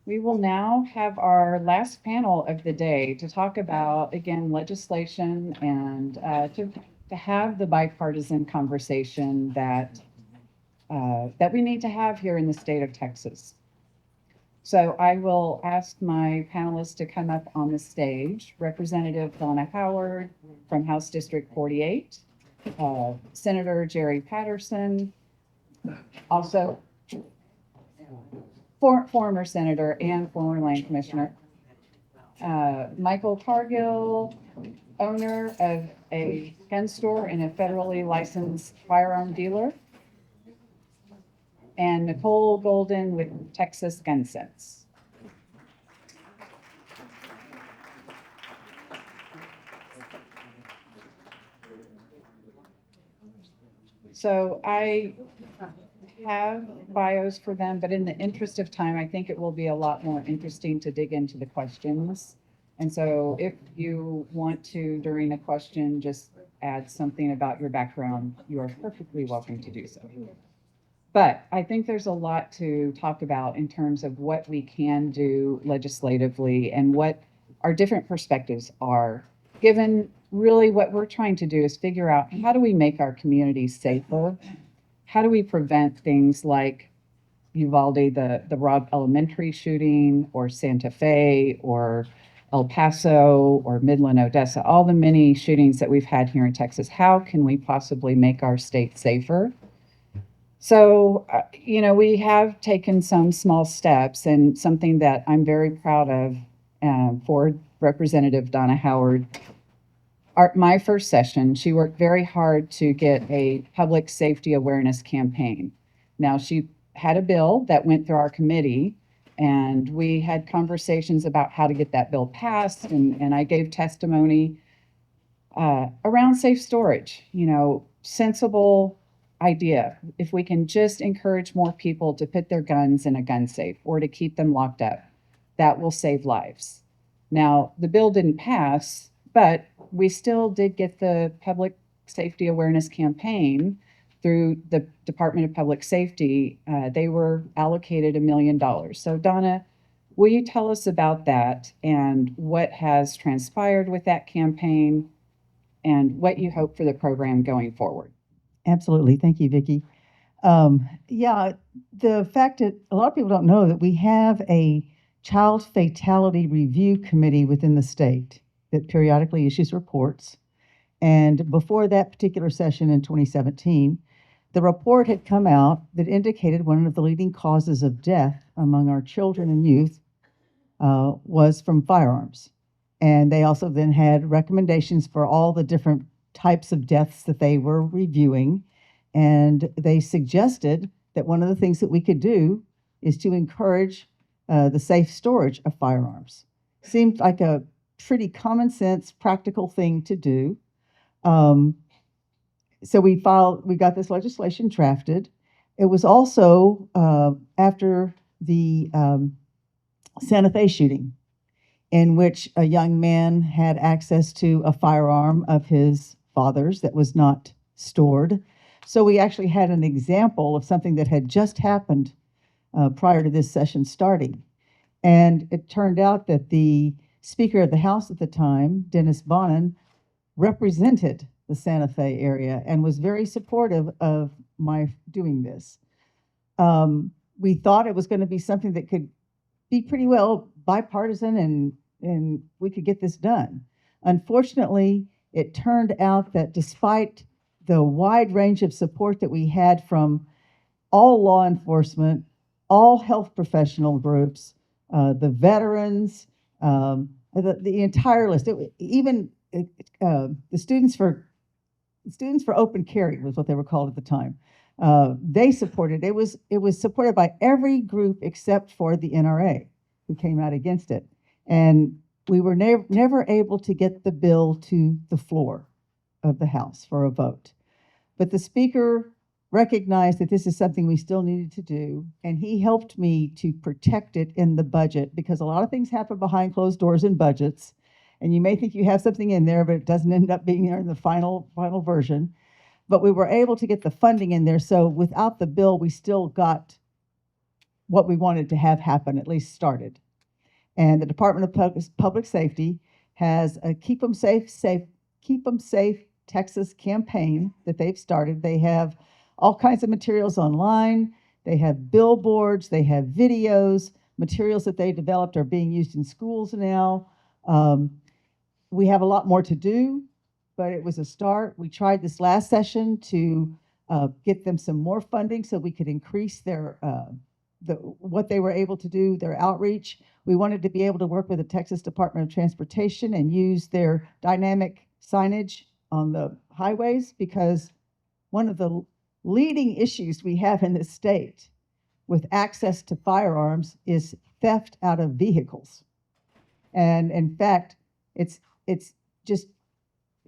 We will now have our last panel of the day to talk about, again, legislation and to have the bipartisan conversation that we need to have here in the state of Texas. So I will ask my panelists to come up on the stage. Representative Donna Howard from House District 48, Senator Jerry Patterson, also former senator and former land commissioner, Michael Cargill, owner of a gun store and a federally licensed firearm dealer, and Nicole Golden with Texas Gun Sense. So I have bios for them, but in the interest of time, I think it will be a lot more interesting to dig into the questions. And so if you want to, during a question, just add something about your background, you are perfectly welcome to do so. But I think there's a lot to talk about in terms of what we can do legislatively and what our different perspectives are, given really what we're trying to do is figure out how do we make our communities safer? How do we prevent things like Uvalde, the Robb Elementary shooting, or Santa Fe, or El Paso, or Midland, Odessa, all the many shootings that we've had here in Texas? How can we possibly make our state safer? So, we have taken some small steps, and something that I'm very proud of for Representative Donna Howard. My first session, she worked very hard to get a public safety awareness campaign. Now, she had a bill that went through our committee, and we had conversations about how to get that bill passed, and I gave testimony around safe storage, sensible idea. If we can just encourage more people to put their guns in a gun safe or to keep them locked up, that will save lives. Now, the bill didn't pass, but we still did get the public safety awareness campaign through the Department of Public Safety. They were allocated $1 million. So Donna, will you tell us about that and what has transpired with that campaign and what you hope for the program going forward? Absolutely. Thank you, Vicki. Yeah, the fact that a lot of people don't know that we have a child fatality review committee within the state that periodically issues reports. And before that particular session in 2017, the report had come out that indicated one of the leading causes of death among our children and youth was from firearms. And they also then had recommendations for all the different types of deaths that they were reviewing. And they suggested that one of the things that we could do is to encourage the safe storage of firearms. Seemed like a pretty common sense, practical thing to do. So we got this legislation drafted. It was also after the Santa Fe shooting, in which a young man had access to a firearm of his father's that was not stored. So we actually had an example of something that had just happened prior to this session starting. And it turned out that the Speaker of the House at the time, Dennis Bonnen, represented the Santa Fe area and was very supportive of my doing this. We thought it was going to be something that could be pretty well bipartisan and we could get this done. Unfortunately, it turned out that despite the wide range of support that we had from all law enforcement, all health professional groups, the veterans, the entire list, even the students for open carry was what they were called at the time. They supported it. It was supported by every group except for the NRA, who came out against it. And we were never able to get the bill to the floor of the House for a vote. But the Speaker recognized that this is something we still needed to do, and he helped me to protect it in the budget, because a lot of things happen behind closed doors in budgets, and you may think you have something in there, but it doesn't end up being there in the final version. But we were able to get the funding in there, so without the bill, we still got what we wanted to have happen, at least started. And the Department of Public Safety has a Keep 'em Keep 'em Safe Texas campaign that they've started. They have all kinds of materials online. They have billboards, they have videos, materials that they developed are being used in schools now. We have a lot more to do, but it was a start. We tried this last session to get them some more funding so we could increase their what they were able to do, their outreach. We wanted to be able to work with the Texas Department of Transportation and use their dynamic signage on the highways, because one of the leading issues we have in this state with access to firearms is theft out of vehicles. And in fact, it's just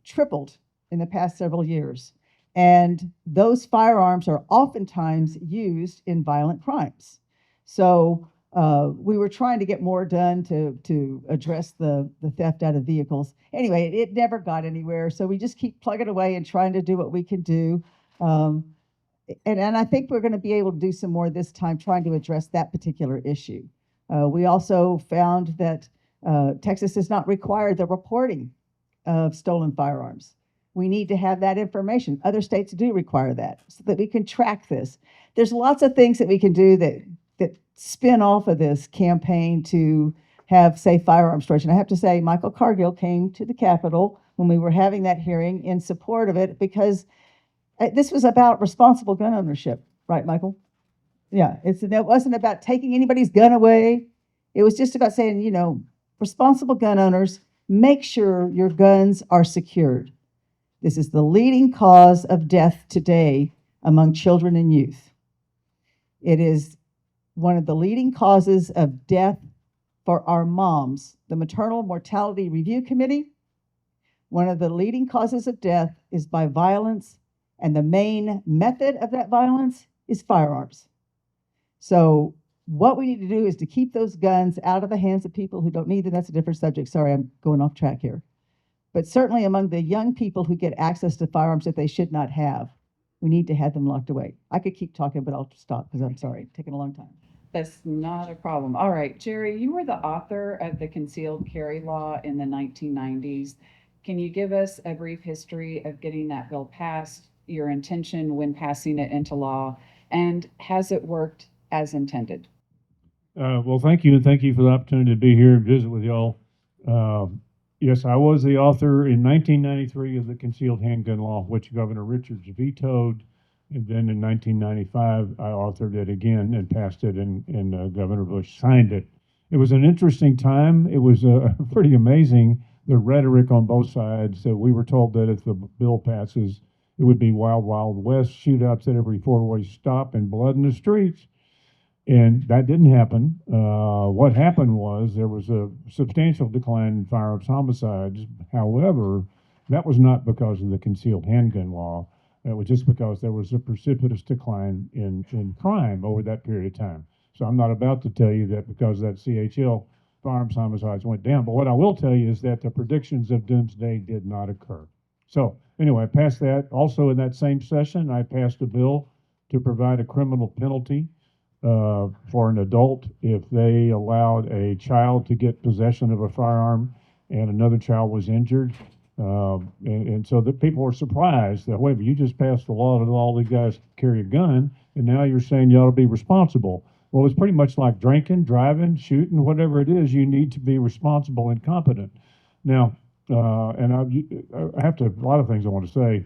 tripled in the past several years. And those firearms are oftentimes used in violent crimes. So we were trying to get more done to address the theft out of vehicles. Anyway, it never got anywhere. So we just keep plugging away and trying to do what we can do. And I think we're going to be able to do some more this time, trying to address that particular issue. We also found that Texas does not require the reporting of stolen firearms. We need to have that information. Other states do require that so that we can track this. There's lots of things that we can do that spin off of this campaign to have safe firearm storage. And I have to say, Michael Cargill came to the Capitol when we were having that hearing in support of it, because this was about responsible gun ownership, right, Michael? Yeah, it wasn't about taking anybody's gun away. It was just about saying, you know, responsible gun owners, make sure your guns are secured. This is the leading cause of death today among children and youth. It is one of the leading causes of death for our moms. The Maternal Mortality Review Committee, one of the leading causes of death is by violence, and the main method of that violence is firearms. So what we need to do is to keep those guns out of the hands of people who don't need them. That's a different subject. Sorry, I'm going off track here. But certainly among the young people who get access to firearms that they should not have, we need to have them locked away. I could keep talking, but I'll stop because I'm sorry, it's taking a long time. That's not a problem. All right, Jerry, you were the author of the concealed carry law in the 1990s. Can you give us a brief history of getting that bill passed, your intention when passing it into law, and has it worked as intended? Well, thank you, and thank you for the opportunity to be here and visit with y'all. Yes, I was the author in 1993 of the concealed handgun law, which Governor Richards vetoed. And then in 1995, I authored it again and passed it, and Governor Bush signed it. It was an interesting time. It was pretty amazing, the rhetoric on both sides. We were told that if the bill passes, it would be wild, wild west, shootouts at every four-way stop and blood in the streets. And that didn't happen. What happened was there was a substantial decline in firearms homicides. However, that was not because of the concealed handgun law. It was just because there was a precipitous decline in crime over that period of time. So I'm not about to tell you that because that CHL firearms homicides went down. But what I will tell you is that the predictions of doomsday did not occur. So anyway, I passed that. Also in that same session, I passed a bill to provide a criminal penalty for an adult if they allowed a child to get possession of a firearm and another child was injured. And so the people were surprised that, wait, but you just passed a law that all these guys carry a gun, and now you're saying you ought to be responsible. Well, it's pretty much like drinking, driving, shooting, whatever it is, you need to be responsible and competent. Now, and I have to, a lot of things I want to say.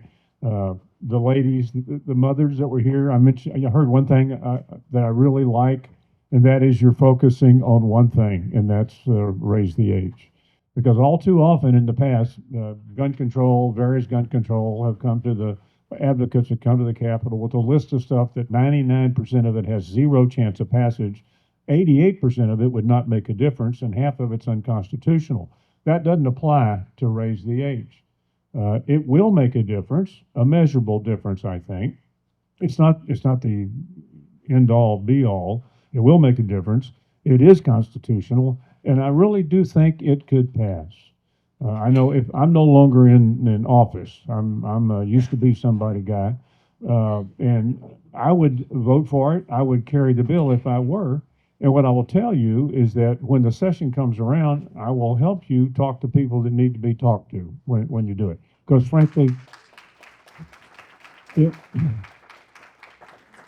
The ladies, the mothers that were here, I heard one thing that I really like, and that is you're focusing on one thing, and that's raise the age. Because all too often in the past, gun control, various gun control have come to the advocates have come to the Capitol with a list of stuff that 99% of it has zero chance of passage, 88% of it would not make a difference, and half of it's unconstitutional. That doesn't apply to raise the age. It will make a difference, a measurable difference, I think. It's not the end all be all. It will make a difference. It is constitutional, and I really do think it could pass. I know if I'm no longer in office, I'm used to be somebody guy, and I would vote for it. I would carry the bill if I were, And what I will tell you is that when the session comes around, I will help you talk to people that need to be talked to when you do it. Because frankly, it,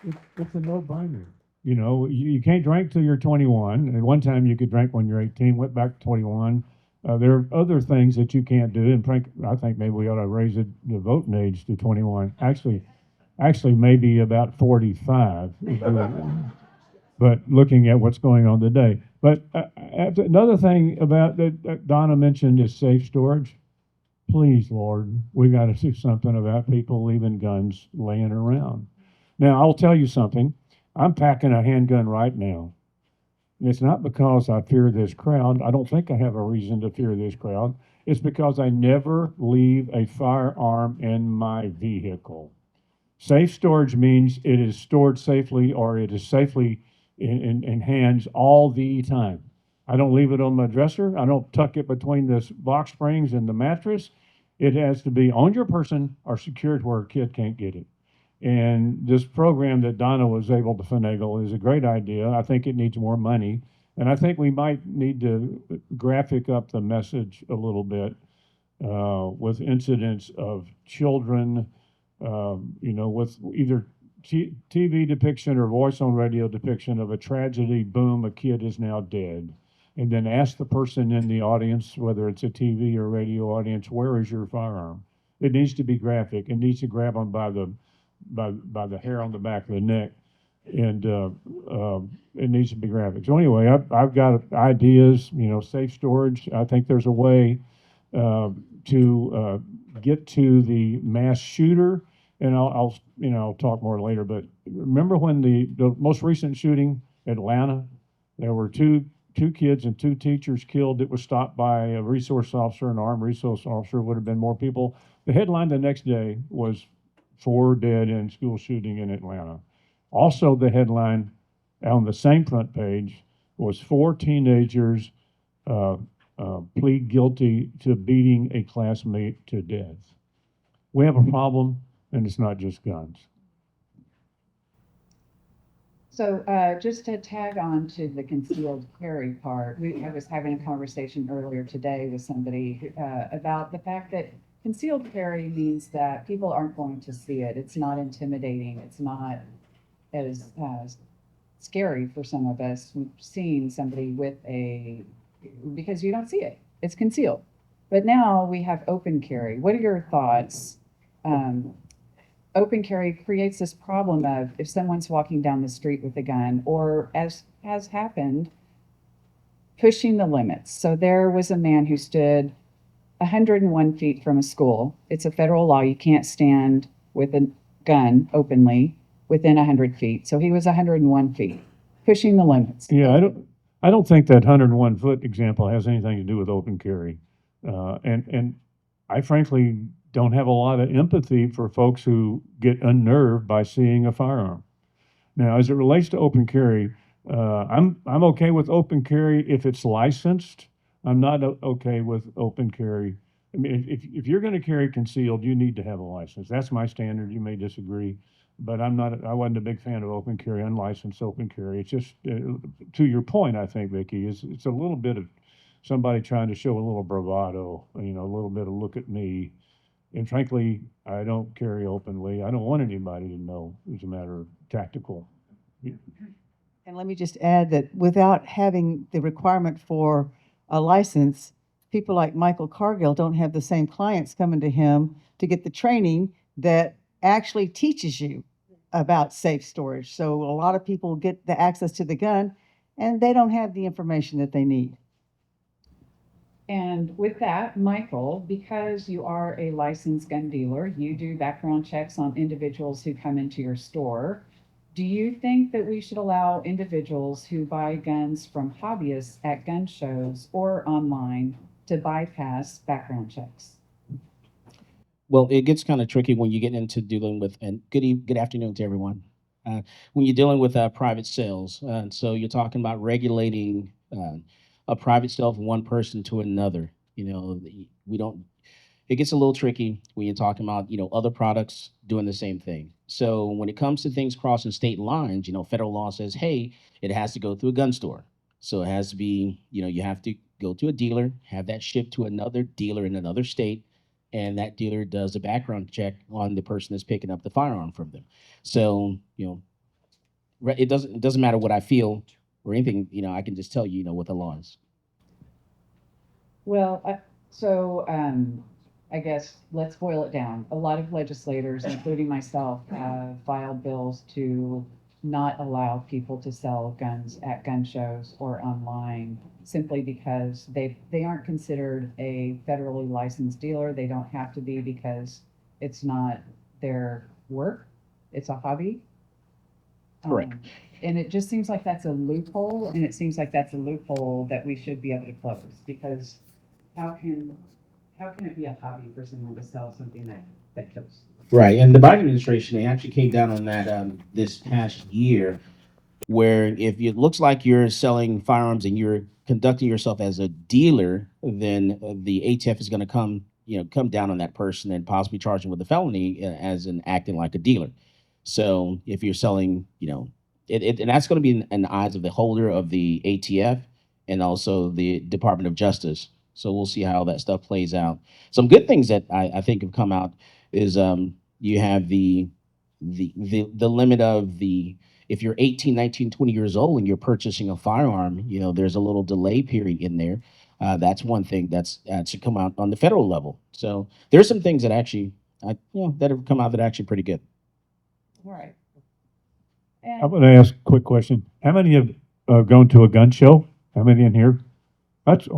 it's a no-brainer. You know, you can't drink till you're 21. And one time you could drink when you're 18, went back to 21. There are other things that you can't do. And Frank, I think maybe we ought to raise the voting age to 21. Actually, maybe about 45. But looking at what's going on today. But another thing about that Donna mentioned is safe storage. Please, Lord, we got to do something about people leaving guns laying around. Now, I'll tell you something. I'm packing a handgun right now. And it's not because I fear this crowd. I don't think I have a reason to fear this crowd. It's because I never leave a firearm in my vehicle. Safe storage means it is stored safely, or it is safely in hands all the time. I don't leave it on my dresser. I don't tuck it between the box springs and the mattress. It has to be on your person or secured where a kid can't get it. And this program that Donna was able to finagle is a great idea. I think it needs more money. And I think we might need to graphic up the message a little bit with incidents of children, with either TV depiction or voice on radio depiction of a tragedy, boom, a kid is now dead. And then ask the person in the audience, whether it's a TV or radio audience, where is your firearm? It needs to be graphic. It needs to grab them by the hair on the back of the neck. And it needs to be graphic. So anyway, I've got ideas, safe storage. I think there's a way to get to the mass shooter. And I'll talk more later, but remember when the most recent shooting, Atlanta, there were two kids and two teachers killed. It was stopped by a resource officer, an armed resource officer. Would have been more people. The headline the next day was 4 dead in school shooting in Atlanta. Also, the headline on the same front page was 4 teenagers plead guilty to beating a classmate to death. We have a problem. And it's not just guns. So just to tag on to the concealed carry part, I was having a conversation earlier today with somebody about the fact that concealed carry means that people aren't going to see it. It's not intimidating. It's not as scary for some of us seeing somebody with because you don't see it. It's concealed. But now we have open carry. What are your thoughts? Open carry creates this problem of if someone's walking down the street with a gun, or as has happened, pushing the limits. So there was a man who stood 101 feet from a school. It's a federal law. You can't stand with a gun openly within 100 feet. So he was 101 feet, pushing the limits. Yeah, I don't think that 101 foot example has anything to do with open carry. And I frankly don't have a lot of empathy for folks who get unnerved by seeing a firearm. Now, as it relates to open carry, I'm okay with open carry if it's licensed. I'm not okay with open carry. I mean, if you're going to carry concealed, you need to have a license. That's my standard. You may disagree, but I wasn't a big fan of open carry, unlicensed open carry. It's just, to your point, I think, Vikki, it's a little bit of somebody trying to show a little bravado, a little bit of look at me. And frankly, I don't carry openly. I don't want anybody to know. It's a matter of tactical. And let me just add that without having the requirement for a license, people like Michael Cargill don't have the same clients coming to him to get the training that actually teaches you about safe storage. So a lot of people get the access to the gun and they don't have the information that they need. And with that, Michael, because you are a licensed gun dealer, you do background checks on individuals who come into your store. Do you think that we should allow individuals who buy guns from hobbyists at gun shows or online to bypass background checks? Well, it gets kind of tricky when you get into dealing with, and good afternoon to everyone. When you're dealing with private sales, so you're talking about regulating a private sale from one person to another. We don't. it gets a little tricky when you're talking about, other products doing the same thing. So when it comes to things crossing state lines, federal law says, hey, it has to go through a gun store. So it has to be, you have to go to a dealer, have that shipped to another dealer in another state, and that dealer does a background check on the person that's picking up the firearm from them. So, it doesn't matter what I feel or anything, I can just tell you, what the law is. Well, I guess let's boil it down. A lot of legislators, including myself, have filed bills to not allow people to sell guns at gun shows or online simply because they aren't considered a federally licensed dealer. They don't have to be because it's not their work. It's a hobby. Correct. And it just seems like that's a loophole, and it seems like that's a loophole that we should be able to close, because how can, how can it be a hobby for someone to sell something that kills? Right, and the Biden administration, they actually came down on that this past year, where if it looks like you're selling firearms and you're conducting yourself as a dealer, then the ATF is going to come down on that person and possibly charge him with a felony as in acting like a dealer. So if you're selling, and that's going to be in the eyes of the holder of the ATF and also the Department of Justice. So we'll see how that stuff plays out. Some good things that I think have come out is you have the limit of the, if you're 18, 19, 20 years old and you're purchasing a firearm, there's a little delay period in there. That's one thing that should come out on the federal level. So there's some things that actually, that have come out that are actually pretty good. All right. I'm going to ask a quick question. How many have gone to a gun show? How many in here? That's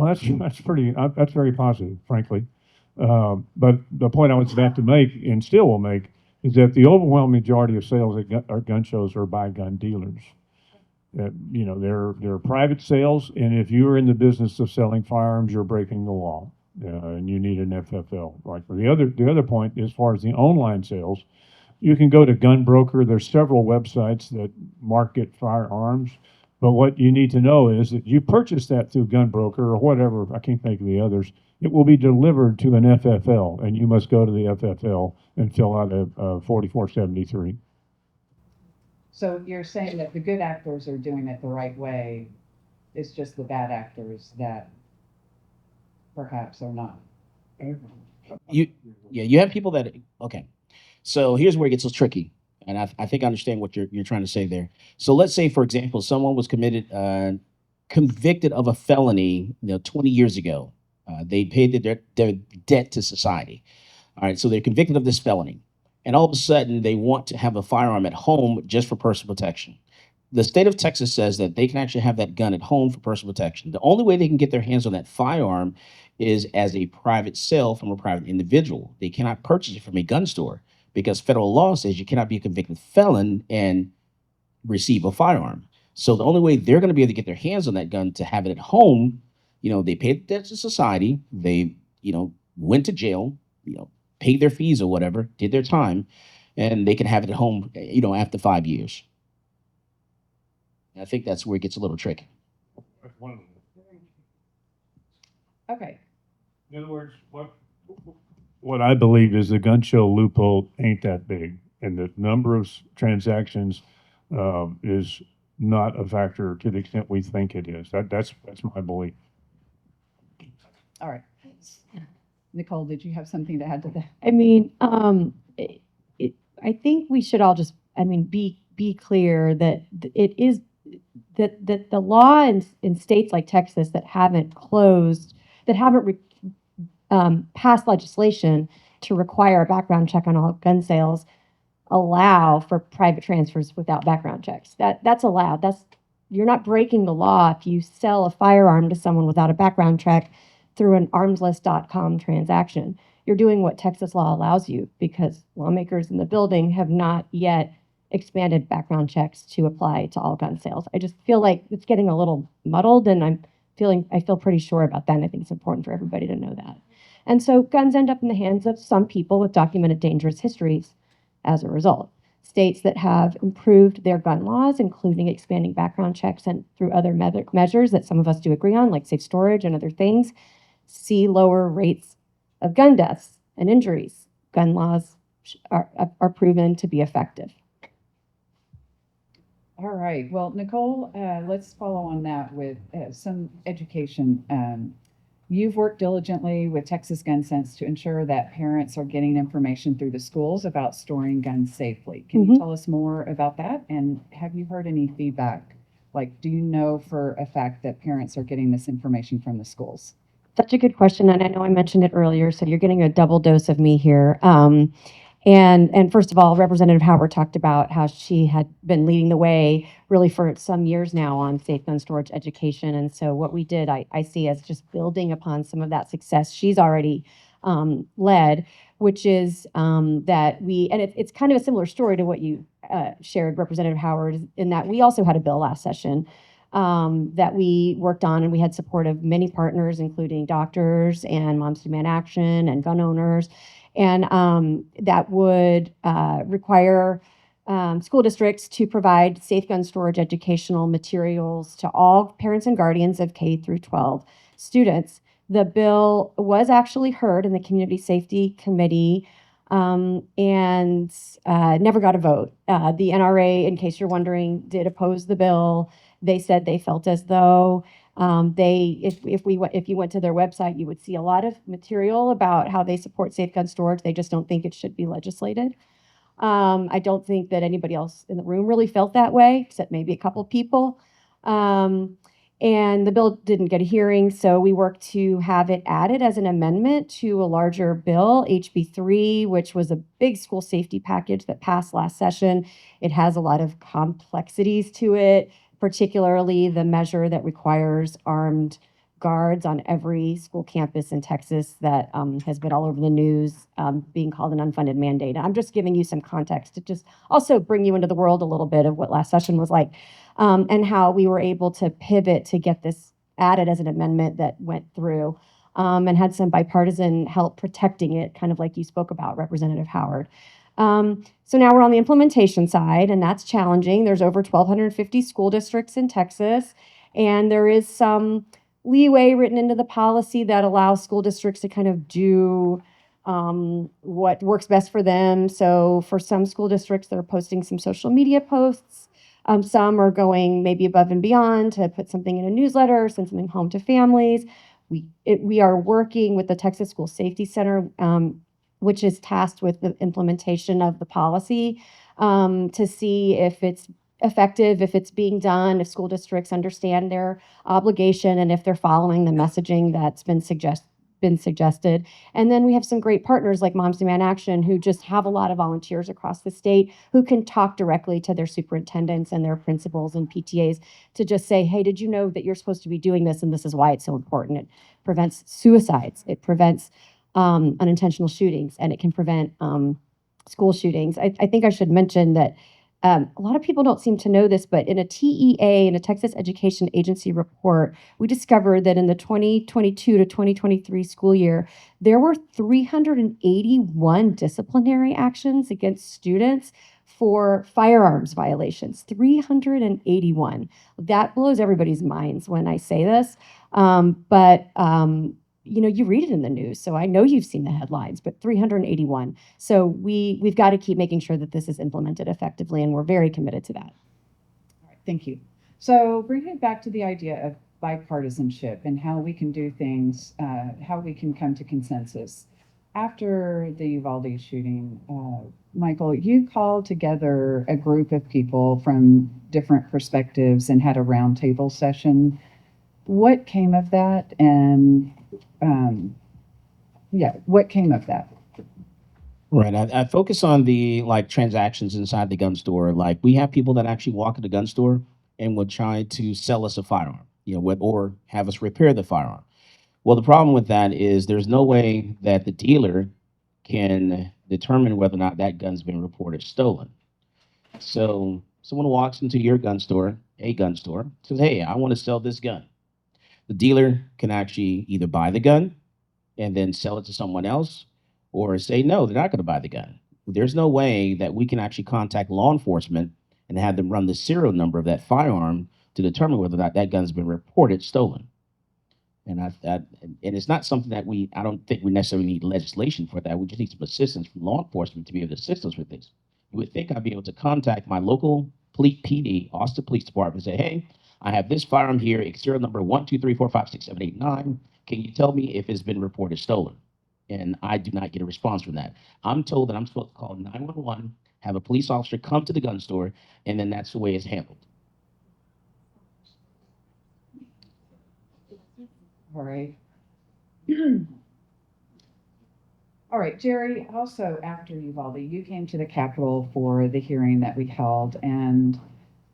pretty, that's very positive, frankly. But the point I was about to make, and still will make, is that the overwhelming majority of sales at gun shows are by gun dealers. They're private sales, and if you are in the business of selling firearms, you're breaking the law, and you need an FFL. Right. The other point, as far as the online sales, you can go to Gun Broker. There's several websites that market firearms, but what you need to know is that you purchase that through Gun Broker or whatever, I can't think of the others, it will be delivered to an FFL, and you must go to the FFL and fill out a 4473. So you're saying that the good actors are doing it the right way, it's just the bad actors that perhaps are not. You have people that, okay. So here's where it gets so tricky. And I think I understand what you're trying to say there. So let's say, for example, someone was convicted of a felony, 20 years ago. They paid their debt to society. All right, so they're convicted of this felony. And all of a sudden, they want to have a firearm at home just for personal protection. The state of Texas says that they can actually have that gun at home for personal protection. The only way they can get their hands on that firearm is as a private sale from a private individual. They cannot purchase it from a gun store, because federal law says you cannot be a convicted felon and receive a firearm. So the only way they're going to be able to get their hands on that gun to have it at home, they paid debt to society, they, went to jail, paid their fees or whatever, did their time, and they can have it at home, after 5 years. And I think that's where it gets a little tricky. Okay. In other words, what I believe is the gun show loophole ain't that big, and the number of transactions is not a factor to the extent we think it is. That's my belief. All right. Nicole, did you have something to add to that? I mean, I think we should all just, be clear that it is that the law in states like Texas that haven't passed legislation to require a background check on all gun sales allow for private transfers without background checks. That's allowed. You're not breaking the law if you sell a firearm to someone without a background check through an armslist.com transaction. You're doing what Texas law allows you, because lawmakers in the building have not yet expanded background checks to apply to all gun sales. I just feel like it's getting a little muddled, and I feel pretty sure about that, and I think it's important for everybody to know that. And so guns end up in the hands of some people with documented dangerous histories as a result. States that have improved their gun laws, including expanding background checks and through other measures that some of us do agree on, like safe storage and other things, see lower rates of gun deaths and injuries. Gun laws are proven to be effective. All right. Well, Nicole, let's follow on that with some education. You've worked diligently with Texas Gun Sense to ensure that parents are getting information through the schools about storing guns safely. Can you tell us more about that? And have you heard any feedback? Like, do you know for a fact that parents are getting this information from the schools? Such a good question, and I know I mentioned it earlier, so you're getting a double dose of me here. And first of all, Representative Howard talked about how she had been leading the way really for some years now on safe gun storage education. And so what we did, I see as just building upon some of that success she's already led, which is that it's kind of a similar story to what you shared, Representative Howard, in that we also had a bill last session that we worked on, and we had support of many partners, including doctors and Moms Demand Action and gun owners. And that would require school districts to provide safe gun storage educational materials to all parents and guardians of K through 12 students. The bill was actually heard in the Community Safety Committee and never got a vote. The NRA, in case you're wondering, did oppose the bill. They said they felt as though if you went to their website, you would see a lot of material about how they support safe gun storage. They just don't think it should be legislated. I don't think that anybody else in the room really felt that way, except maybe a couple of people. And the bill didn't get a hearing, so we worked to have it added as an amendment to a larger bill, HB3, which was a big school safety package that passed last session. It has a lot of complexities to it, particularly the measure that requires armed guards on every school campus in Texas that has been all over the news, being called an unfunded mandate. I'm just giving you some context to just also bring you into the world a little bit of what last session was like, and how we were able to pivot to get this added as an amendment that went through and had some bipartisan help protecting it, kind of like you spoke about, Representative Howard. So now we're on the implementation side, and that's challenging. There's over 1,250 school districts in Texas, and there is some leeway written into the policy that allows school districts to kind of do what works best for them. So for some school districts, they're posting some social media posts. Some are going maybe above and beyond to put something in a newsletter, send something home to families. We are working with the Texas School Safety Center, which is tasked with the implementation of the policy, to see if it's effective, if it's being done, if school districts understand their obligation, and if they're following the messaging that's been suggested. And then we have some great partners like Moms Demand Action, who just have a lot of volunteers across the state who can talk directly to their superintendents and their principals and PTAs to just say, hey, did you know that you're supposed to be doing this, and this is why it's so important. It prevents suicides, it prevents unintentional shootings, and it can prevent school shootings. I think I should mention that a lot of people don't seem to know this, but in a TEA, in a Texas Education Agency report, we discovered that in the 2022 to 2023 school year, there were 381 disciplinary actions against students for firearms violations. 381. That blows everybody's minds when I say this. You read it in the news, so I know you've seen the headlines, but 381. So we've got to keep making sure that this is implemented effectively, and we're very committed to that. All right, thank you. So bringing it back to the idea of bipartisanship and how we can do things, how we can come to consensus. After the Uvalde shooting, Michael, you called together a group of people from different perspectives and had a roundtable session. What came of that? And what came of that? Right. I focus on the transactions inside the gun store. Like, we have people that actually walk in the gun store and will try to sell us a firearm, or have us repair the firearm. Well, the problem with that is there's no way that the dealer can determine whether or not that gun's been reported stolen. So someone walks into your gun store, says, hey, I want to sell this gun. The dealer can actually either buy the gun and then sell it to someone else, or say, no, they're not going to buy the gun. There's no way that we can actually contact law enforcement and have them run the serial number of that firearm to determine whether or not that gun's been reported stolen. And and it's not something that I don't think we necessarily need legislation for that. We just need some assistance from law enforcement to be able to assist us with this. You would think I'd be able to contact my local PD, Austin Police Department, and say, hey, I have this firearm here, it's serial number 123456789. Can you tell me if it's been reported stolen? And I do not get a response from that. I'm told that I'm supposed to call 911, have a police officer come to the gun store, and then that's the way it's handled. All right. All right, Jerry, also after Uvalde, you came to the Capitol for the hearing that we held, and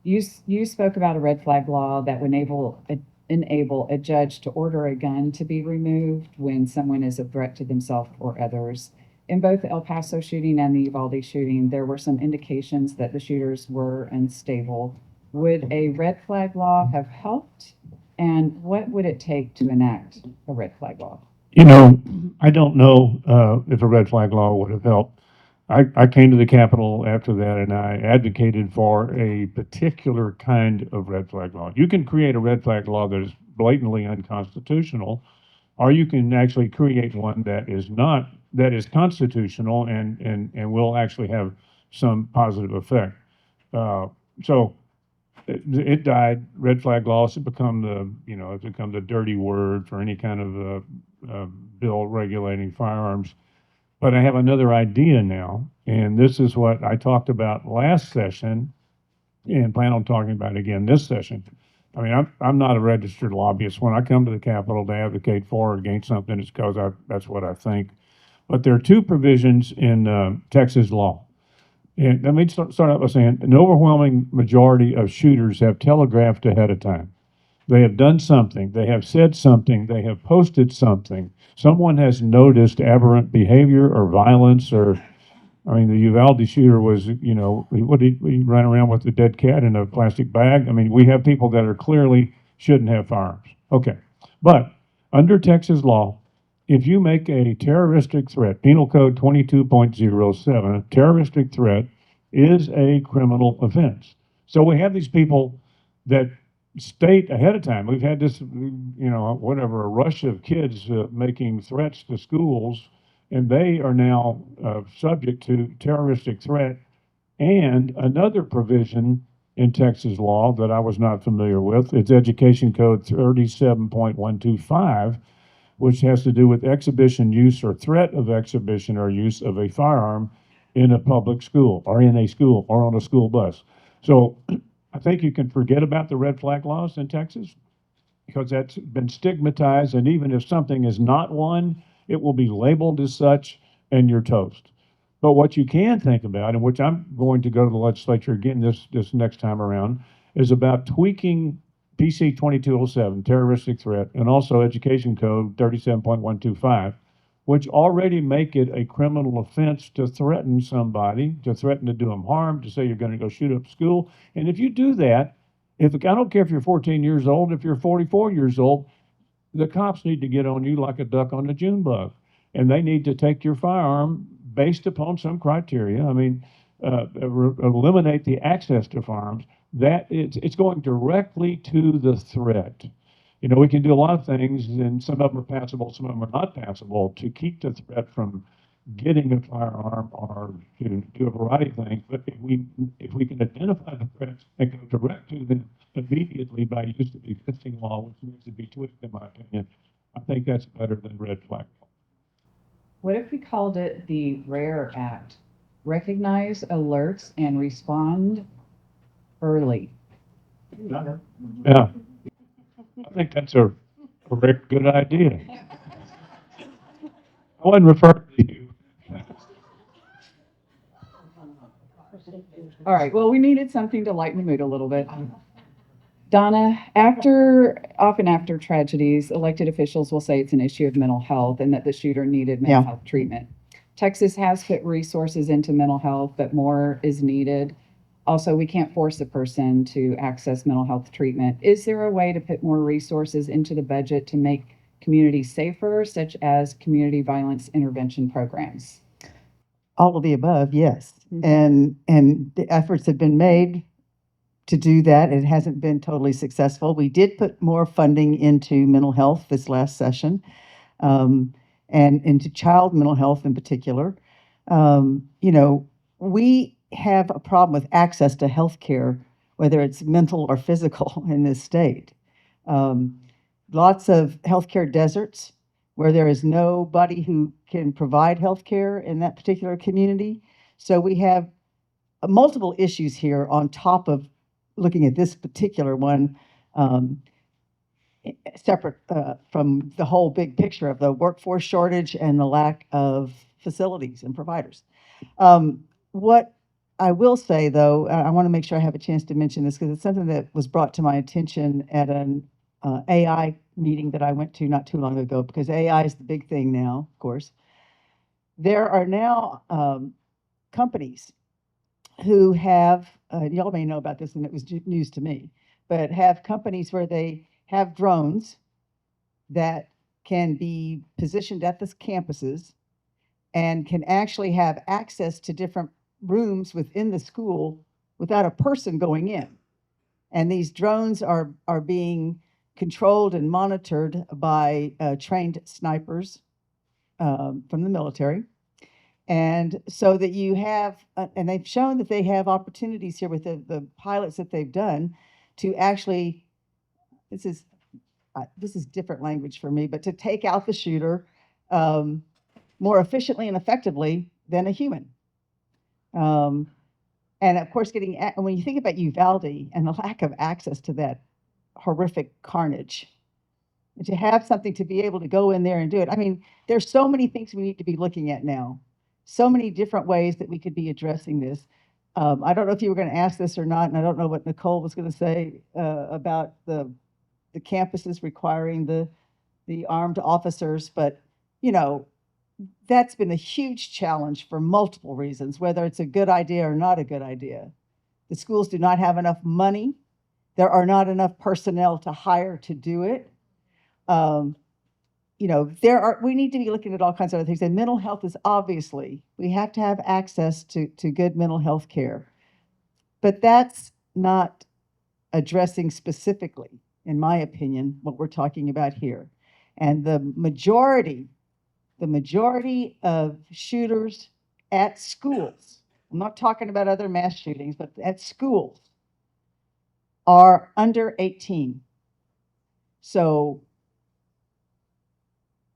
you spoke about a red flag law that would enable a judge to order a gun to be removed when someone is a threat to themselves or others. In both the El Paso shooting and the Uvalde shooting, there were some indications that the shooters were unstable. Would a red flag law have helped? And what would it take to enact a red flag law? You know, I don't know if a red flag law would have helped. I came to the Capitol after that and I advocated for a particular kind of red flag law. You can create a red flag law that is blatantly unconstitutional, or you can actually create one that is not, that is constitutional and will actually have some positive effect. So it died. Red flag laws have become it's become the dirty word for any kind of bill regulating firearms. But I have another idea now, and this is what I talked about last session and plan on talking about again this session. I mean, I'm not a registered lobbyist. When I come to the Capitol to advocate for or against something, it's because that's what I think. But there are two provisions in Texas law. And let me start out by saying an overwhelming majority of shooters have telegraphed ahead of time. They have done something, they have said something, they have posted something. Someone has noticed aberrant behavior or violence or, I mean, the Uvalde shooter was, he ran around with a dead cat in a plastic bag. I mean, we have people that are clearly shouldn't have firearms. Okay. But under Texas law, if you make a terroristic threat, Penal Code 22.07, a terroristic threat is a criminal offense. So we have these people that state ahead of time. We've had this, a rush of kids making threats to schools, and they are now subject to terroristic threat. And another provision in Texas law that I was not familiar with, it's Education Code 37.125, which has to do with exhibition use or threat of exhibition or use of a firearm in a public school or in a school or on a school bus. So I think you can forget about the red flag laws in Texas because that's been stigmatized. And even if something is not one, it will be labeled as such and you're toast. But what you can think about, and which I'm going to go to the legislature again this next time around, is about tweaking PC 2207, terroristic threat, and also Education Code 37.125, which already make it a criminal offense to threaten somebody, to threaten to do them harm, to say you're going to go shoot up school. And if you do that, I don't care if you're 14 years old, if you're 44 years old, the cops need to get on you like a duck on a June bug. And they need to take your firearm based upon some criteria. I mean, eliminate the access to firearms. That it's going directly to the threat. We can do a lot of things, and some of them are passable, some of them are not passable, to keep the threat from getting a firearm or to do a variety of things. But if we can identify the threats and go direct to them immediately by use of the existing law, which needs to be tweaked, in my opinion, I think that's better than red flag law. What if we called it the RARE Act? Recognize, alerts, and respond early. Yeah, I think that's a very good idea. I wasn't referring to you. All right, well, we needed something to lighten the mood a little bit. Donna, often after tragedies, elected officials will say it's an issue of mental health and that the shooter needed mental Yeah. health treatment. Texas has put resources into mental health, but more is needed. Also, we can't force a person to access mental health treatment. Is there a way to put more resources into the budget to make communities safer, such as community violence intervention programs? All of the above, yes. Mhm. And the efforts have been made to do that. It hasn't been totally successful. We did put more funding into mental health this last session, and into child mental health in particular. You know, we have a problem with access to health care, whether it's mental or physical in this state. Lots of healthcare deserts where there is nobody who can provide healthcare in that particular community. So we have multiple issues here on top of looking at this particular one, separate from the whole big picture of the workforce shortage and the lack of facilities and providers. What I will say, though, I want to make sure I have a chance to mention this because it's something that was brought to my attention at an AI meeting that I went to not too long ago, because AI is the big thing now, of course. There are now companies who have, y'all may know about this and it was news to me, but have companies where they have drones that can be positioned at the campuses and can actually have access to different rooms within the school without a person going in. And these drones are being controlled and monitored by trained snipers from the military. And so that you have, and they've shown that they have opportunities here with the pilots that they've done to actually, this is different language for me, but to take out the shooter more efficiently and effectively than a human. And of course, when you think about Uvalde and the lack of access to that horrific carnage, and to have something to be able to go in there and do it. I mean, there's so many things we need to be looking at now, so many different ways that we could be addressing this. I don't know if you were going to ask this or not, and I don't know what Nicole was going to say about the campuses requiring the armed officers, but you know, that's been a huge challenge for multiple reasons, whether it's a good idea or not a good idea. The schools do not have enough money. There are not enough personnel to hire to do it. You know, we need to be looking at all kinds of other things. And mental health is obviously, we have to have access to good mental health care. But that's not addressing specifically, in my opinion, what we're talking about here. And the majority of shooters at schools, I'm not talking about other mass shootings, but at schools, are under 18. So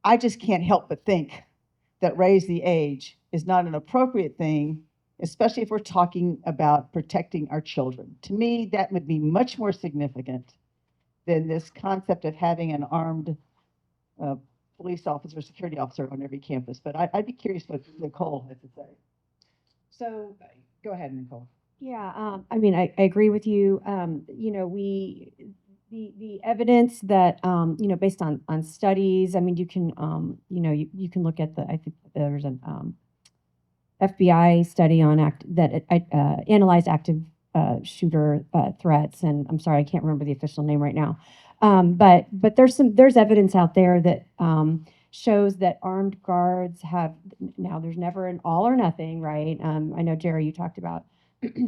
I just can't help but think that raise the age is not an appropriate thing, especially if we're talking about protecting our children. To me, that would be much more significant than this concept of having an armed police officer, security officer on every campus. But I'd be curious what Nicole has to say. So go ahead, Nicole. Yeah, I mean, I agree with you. You know, the evidence that, you know, based on studies, I mean, you can, you know, you can look at I think there's an FBI study on that analyzed active shooter threats, and I'm sorry, I can't remember the official name right now. But there's evidence out there that shows that armed guards have, now there's never an all or nothing, right? I know, Jerry, you talked about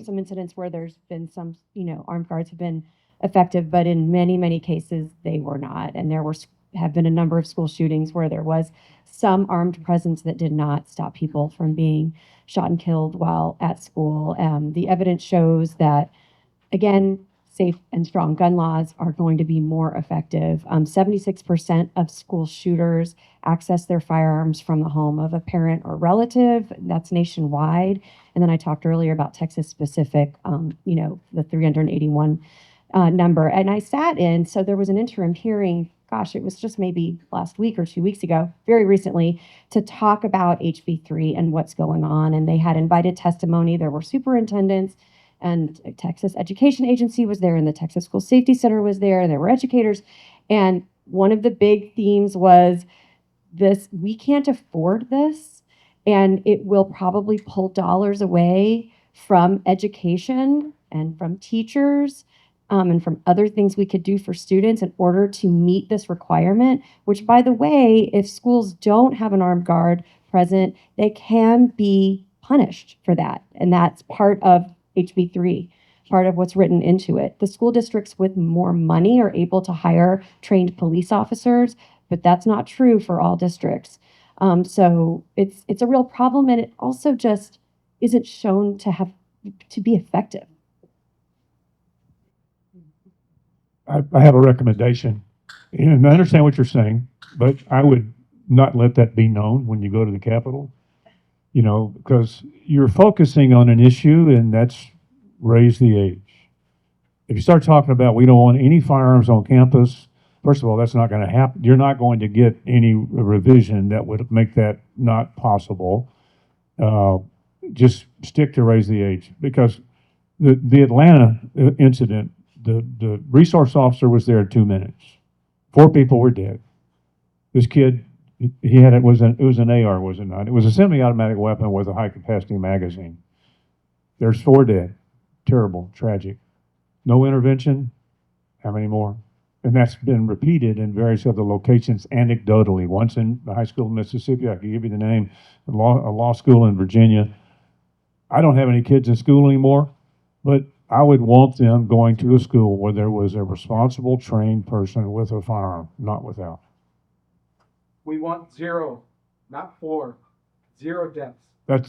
some incidents where there's been some, you know, armed guards have been effective, but in many, many cases they were not. And there have been a number of school shootings where there was some armed presence that did not stop people from being shot and killed while at school. The evidence shows that, again, safe and strong gun laws are going to be more effective. 76% of school shooters access their firearms from the home of a parent or relative. That's nationwide. And then I talked earlier about Texas specific, you know, the 381 number. And I sat in, so there was an interim hearing, gosh, it was just maybe last week or 2 weeks ago, very recently, to talk about HB3 and what's going on. And they had invited testimony. There were superintendents, and Texas Education Agency was there, and the Texas School Safety Center was there, and there were educators. And one of the big themes was this: we can't afford this, and it will probably pull dollars away from education and from teachers and from other things we could do for students in order to meet this requirement, which, by the way, if schools don't have an armed guard present, they can be punished for that. And that's part of HB3. part of what's written into it. The school districts with more money are able to hire trained police officers, but that's not true for all districts. So it's a real problem, and it also just isn't shown to be effective. I have a recommendation, and I understand what you're saying, but I would not let that be known when you go to the Capitol. You know, because you're focusing on an issue, and that's raise the age. If you start talking about we don't want any firearms on campus, first of all, that's not going to happen. You're not going to get any revision that would make that not possible. Just stick to raise the age, because the Atlanta incident, the resource officer was there in 2 minutes. 4 people were dead. This kid, he had it was an AR, was it not? It was a semi-automatic weapon with a high-capacity magazine. There's 4 dead. Terrible, tragic. No intervention. How many more? And that's been repeated in various other locations anecdotally. Once in the high school in Mississippi, I can give you the name, a law school in Virginia. I don't have any kids in school anymore, but I would want them going to a school where there was a responsible, trained person with a firearm, not without. We want 0, not 4. 0 deaths.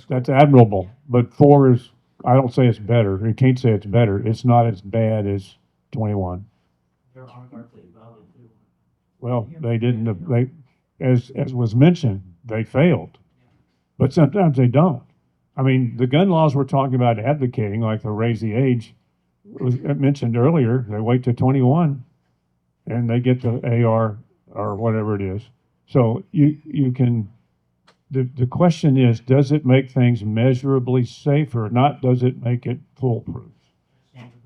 That's admirable, but 4 is, I don't say it's better. You can't say it's better. It's not as bad as 21. Well, they didn't, as was mentioned, they failed. But sometimes they don't. I mean, the gun laws we're talking about advocating, like the raise the age, was mentioned earlier, they wait to 21 and they get the AR or whatever it is. So you can, the question is, does it make things measurably safer? Not does it make it foolproof? Yeah, it's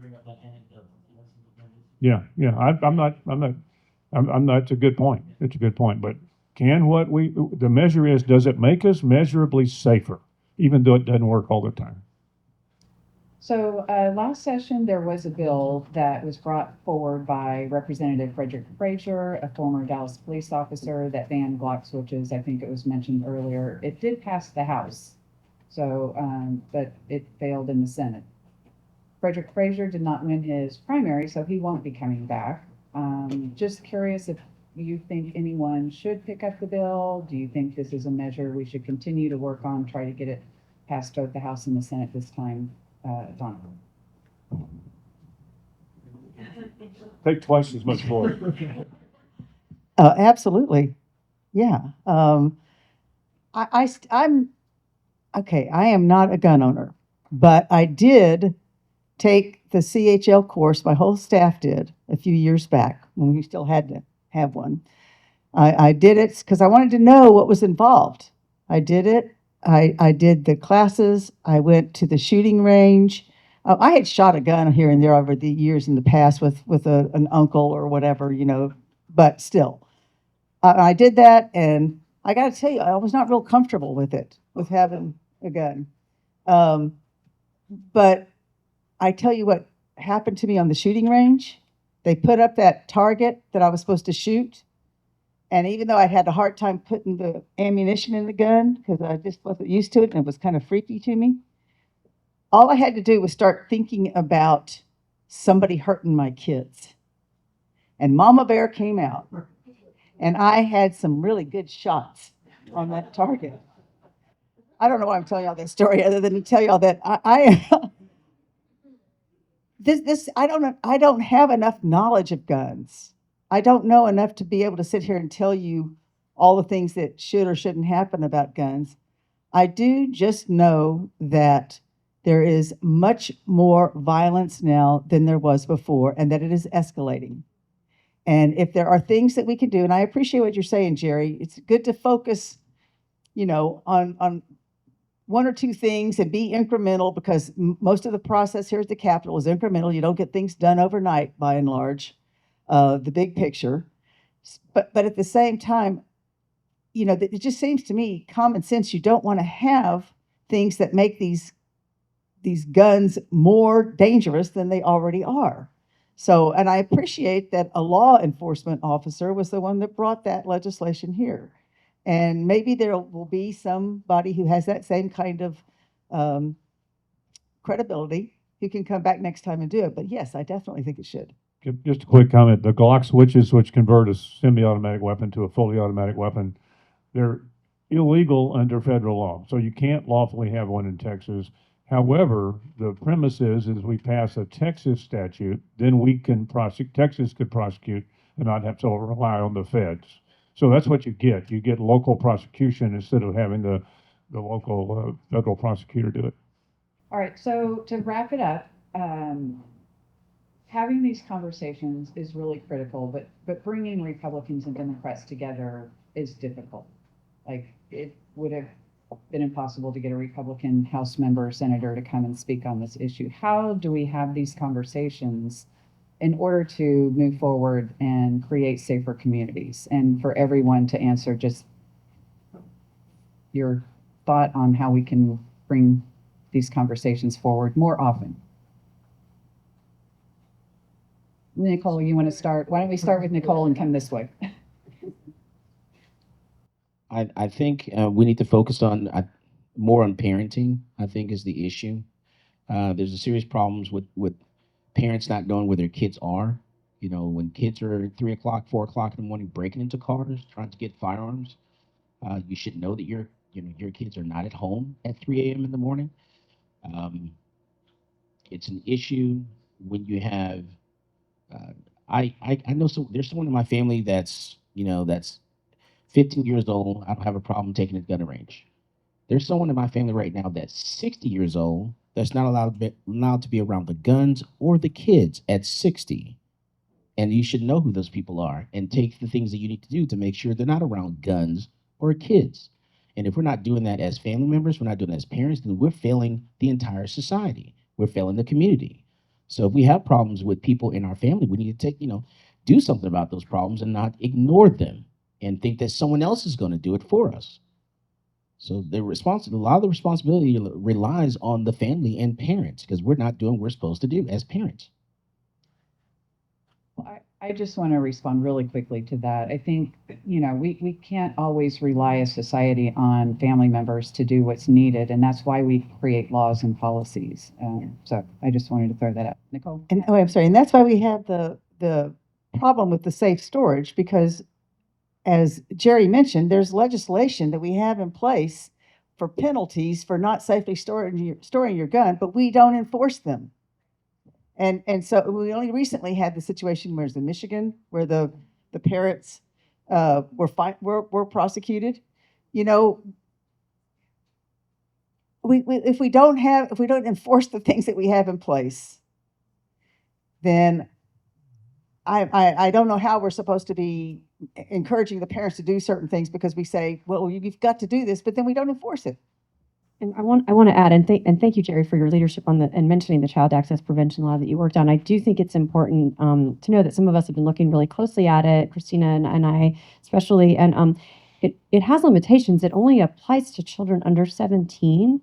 a good point. It's a good point. But the measure is, does it make us measurably safer, even though it doesn't work all the time? So last session, there was a bill that was brought forward by Representative Frederick Frazier, a former Dallas police officer that banned Glock switches. I think it was mentioned earlier. It did pass the House, so but it failed in the Senate. Frederick Frazier did not win his primary, so he won't be coming back. Just curious if you think anyone should pick up the bill. Do you think this is a measure we should continue to work on, try to get it passed both the House and the Senate this time? Donna. Take twice as much for it. Absolutely. Yeah. I'm okay. I am not a gun owner, but I did take the CHL course. My whole staff did a few years back when we still had to have one. I did it because I wanted to know what was involved. I did it. I did the classes. I went to the shooting range. I had shot a gun here and there over the years in the past with an uncle or whatever, you know, but still. I did that, and I got to tell you, I was not real comfortable with it, with having a gun. But I tell you what happened to me on the shooting range. They put up that target that I was supposed to shoot. And even though I had a hard time putting the ammunition in the gun because I just wasn't used to it and it was kind of freaky to me, all I had to do was start thinking about somebody hurting my kids. And Mama Bear came out, and I had some really good shots on that target. I don't know why I'm telling y'all that story other than to tell y'all that I don't have enough knowledge of guns. I don't know enough to be able to sit here and tell you all the things that should or shouldn't happen about guns. I do just know that there is much more violence now than there was before, and that it is escalating. And if there are things that we can do, and I appreciate what you're saying, Jerry, it's good to focus, you know, on 1 or 2 things and be incremental, because most of the process here at the Capitol is incremental. You don't get things done overnight, by and large, the big picture. But at the same time, you know, it just seems to me common sense. You don't want to have things that make these guns more dangerous than they already are. So, and I appreciate that a law enforcement officer was the one that brought that legislation here. And maybe there will be somebody who has that same kind of credibility he can come back next time and do it. But yes, I definitely think it should. Just a quick comment, the Glock switches, which convert a semi-automatic weapon to a fully automatic weapon, they're illegal under federal law, so you can't lawfully have one in Texas. However, the premise is we pass a Texas statute, then we can Texas could prosecute and not have to rely on the feds. So that's what you get. You get local prosecution instead of having the local federal prosecutor do it. All right, so to wrap it up, having these conversations is really critical, but bringing Republicans and Democrats together is difficult. Like, it would have been impossible to get a Republican House member or senator to come and speak on this issue. How do we have these conversations in order to move forward and create safer communities? And for everyone to answer just your thought on how we can bring these conversations forward more often. Nicole, you want to start? Why don't we start with Nicole and come this way? I think we need to focus on more on parenting, I think, is the issue. There's a serious problems with parents not knowing where their kids are. You know, when kids are 3 o'clock, 4 o'clock in the morning breaking into cars, trying to get firearms, you should know that your kids are not at home at 3 a.m. in the morning. It's an issue when you have. I know there's someone in my family that's 15 years old. I don't have a problem taking a gun range. There's someone in my family right now that's 60 years old that's not allowed to be around the guns or the kids at 60. And you should know who those people are and take the things that you need to do to make sure they're not around guns or kids. And if we're not doing that as family members, we're not doing it as parents, then we're failing the entire society. We're failing the community. So if we have problems with people in our family, we need to do something about those problems and not ignore them and think that someone else is going to do it for us. So a lot of the responsibility relies on the family and parents because we're not doing what we're supposed to do as parents. I just want to respond really quickly to that. I think, we can't always rely as society on family members to do what's needed, and that's why we create laws and policies. So I just wanted to throw that out. Nicole? And I'm sorry, and that's why we have the problem with the safe storage, because as Jerry mentioned, there's legislation that we have in place for penalties for not safely storing your gun, but we don't enforce them. And so we only recently had the situation where in Michigan where the parents were prosecuted. If we don't enforce the things that we have in place, then I don't know how we're supposed to be encouraging the parents to do certain things, because we say, well, you've got to do this, but then we don't enforce it. And I want to add, and thank you, Jerry, for your leadership on and mentioning the child access prevention law that you worked on. I do think it's important to know that some of us have been looking really closely at it, Christina and I especially, and it has limitations. It only applies to children under 17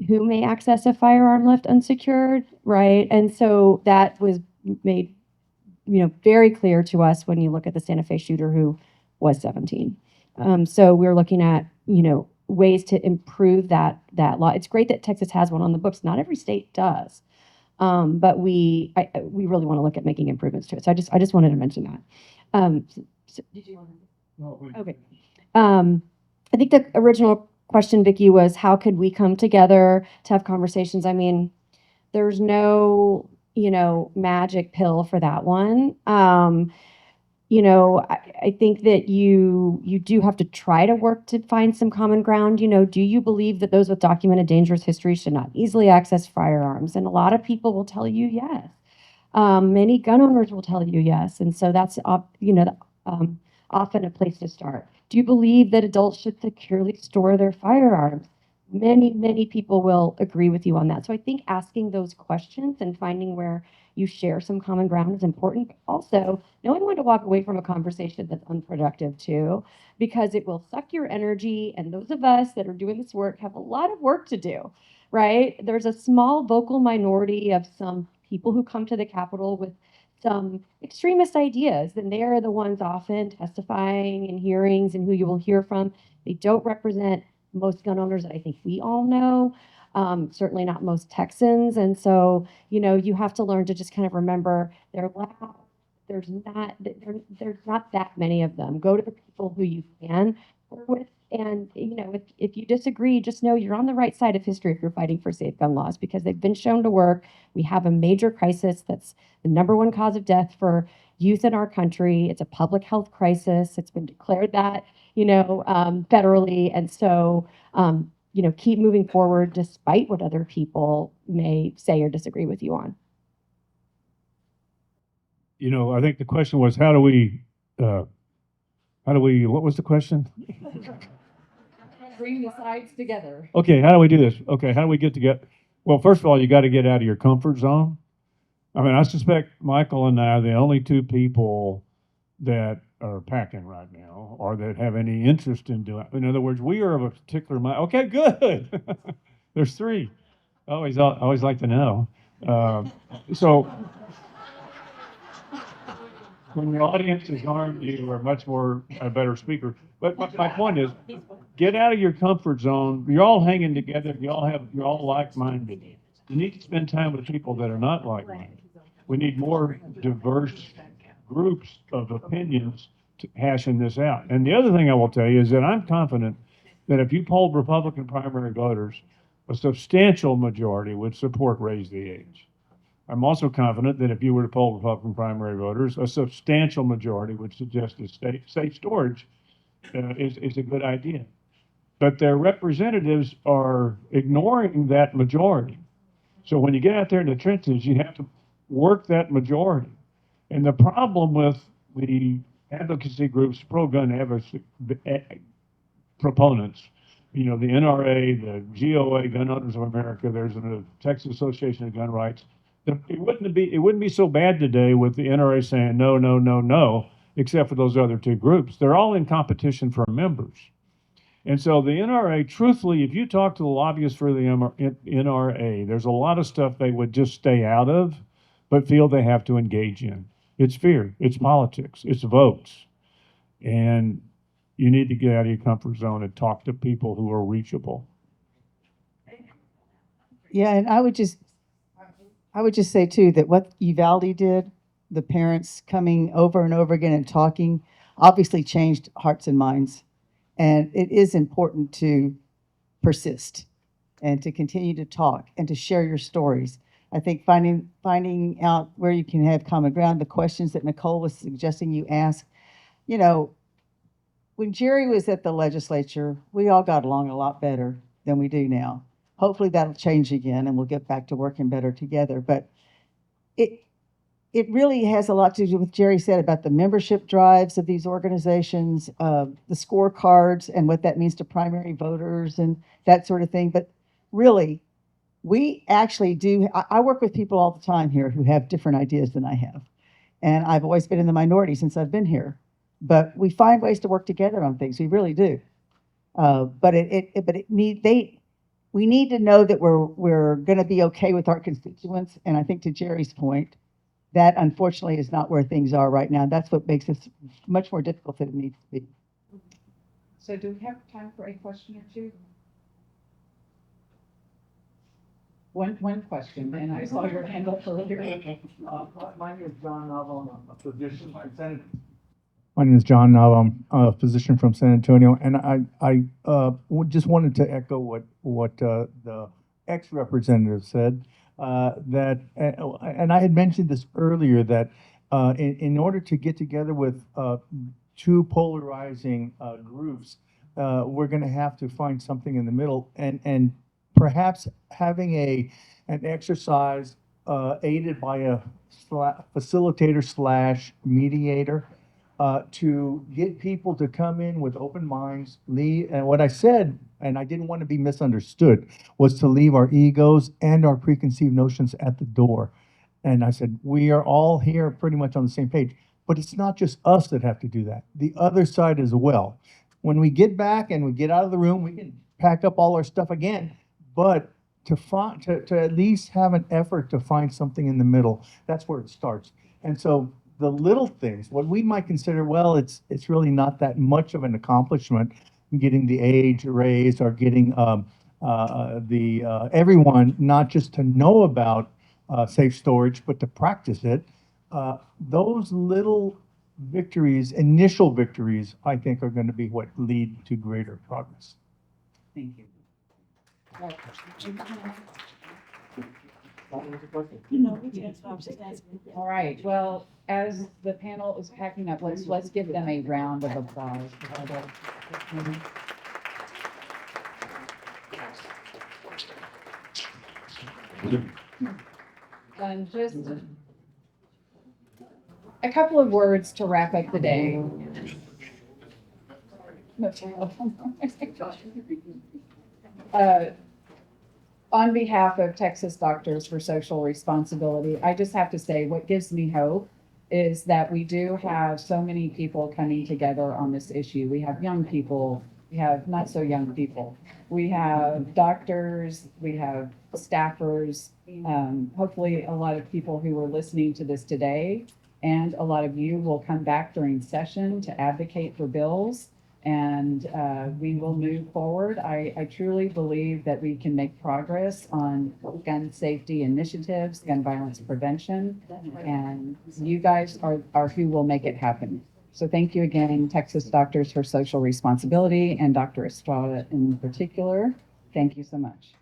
who may access a firearm left unsecured, right? And so that was made very clear to us when you look at the Santa Fe shooter who was 17. So we're looking at ways to improve that law. It's great that Texas has one on the books. Not every state does, but we really want to look at making improvements to it. So I just wanted to mention that. Did you want to? No, okay. I think the original question, Vikki, was how could we come together to have conversations? I mean, there's no magic pill for that one. I think that you do have to try to work to find some common ground. Do you believe that those with documented dangerous history should not easily access firearms? And a lot of people will tell you yes. Many gun owners will tell you yes. And so that's, often a place to start. Do you believe that adults should securely store their firearms? Many, many people will agree with you on that. So I think asking those questions and finding where you share some common ground is important. Also, knowing when to walk away from a conversation that's unproductive too, because it will suck your energy. And those of us that are doing this work have a lot of work to do, right? There's a small vocal minority of some people who come to the Capitol with some extremist ideas, and they are the ones often testifying in hearings and who you will hear from. They don't represent most gun owners that I think we all know. certainly not most Texans. And so, you have to learn to just kind of remember they're loud. There's not that many of them. Go to the people who you can work with. And, if you disagree, just know you're on the right side of history if you're fighting for safe gun laws, because they've been shown to work. We have a major crisis that's the number one cause of death for youth in our country. It's a public health crisis. It's been declared that, federally. And so, keep moving forward despite what other people may say or disagree with you on. I think the question was, what was the question? Bring the sides together. Okay, how do we do this? Okay, how do we get together? Well, first of all, you got to get out of your comfort zone. I mean, I suspect Michael and I are the only two people that are packing right now, or that have any interest in doing. In other words, we are of a particular mind. Okay, good. There's three. Always like to know. So when your audience is armed, you are much more a better speaker. But my point is, get out of your comfort zone. You're all hanging together. You're all like-minded. You need to spend time with people that are not like-minded. We need more diverse groups of opinions to hashing this out. And the other thing I will tell you is that I'm confident that if you polled Republican primary voters, a substantial majority would support raise the age. I'm also confident that if you were to poll Republican primary voters, a substantial majority would suggest that safe storage is a good idea. But their representatives are ignoring that majority. So when you get out there in the trenches, you have to work that majority. And the problem with the advocacy groups, pro-gun advocacy proponents, the NRA, the GOA, Gun Owners of America, there's a Texas Association of Gun Rights. It wouldn't be so bad today with the NRA saying no, no, no, no, except for those other two groups. They're all in competition for members. And so the NRA, truthfully, if you talk to the lobbyists for the NRA, there's a lot of stuff they would just stay out of, but feel they have to engage in. It's fear, it's politics, it's votes. And you need to get out of your comfort zone and talk to people who are reachable. Yeah, and I would just say too that what Uvalde did, the parents coming over and over again and talking, obviously changed hearts and minds. And it is important to persist and to continue to talk and to share your stories. I think finding out where you can have common ground, the questions that Nicole was suggesting you ask. When Jerry was at the legislature, we all got along a lot better than we do now. Hopefully that'll change again and we'll get back to working better together. But it really has a lot to do with what Jerry said about the membership drives of these organizations, the scorecards and what that means to primary voters and that sort of thing. But really, we actually do, I work with people all the time here who have different ideas than I have. And I've always been in the minority since I've been here. But we find ways to work together on things. We really do. We need to know that we're going to be okay with our constituents. And I think to Jerry's point, that unfortunately is not where things are right now. That's what makes this much more difficult than it needs to be. So do we have time for a question or two? One question, and I saw your hand up earlier. My name is John Novel. I'm a physician. My name is John Novel. I'm a physician from San Antonio, and I just wanted to echo what the ex-representative said. That and I had mentioned this earlier, that in order to get together with two polarizing groups, we're going to have to find something in the middle, and perhaps having an exercise aided by a facilitator / mediator to get people to come in with open minds, leave. And what I said, and I didn't want to be misunderstood, was to leave our egos and our preconceived notions at the door. And I said, we are all here pretty much on the same page, but it's not just us that have to do that. The other side as well. When we get back and we get out of the room, we can pack up all our stuff again, but to at least have an effort to find something in the middle, that's where it starts. And so the little things, what we might consider, well, it's really not that much of an accomplishment, getting the age raised or getting everyone, not just to know about safe storage, but to practice it. Those little victories, initial victories, I think are going to be what lead to greater progress. Thank you. All right, well, as the panel is packing up, let's give them a round of applause. And just a couple of words to wrap up the day. On behalf of Texas Doctors for Social Responsibility, I just have to say what gives me hope is that we do have so many people coming together on this issue. We have young people, we have not so young people, we have doctors, we have staffers, hopefully a lot of people who are listening to this today, and a lot of you will come back during session to advocate for bills. And we will move forward. I truly believe that we can make progress on gun safety initiatives, gun violence prevention, and you guys are who will make it happen. So thank you again, Texas Doctors for Social Responsibility, and Dr. Estrada in particular. Thank you so much.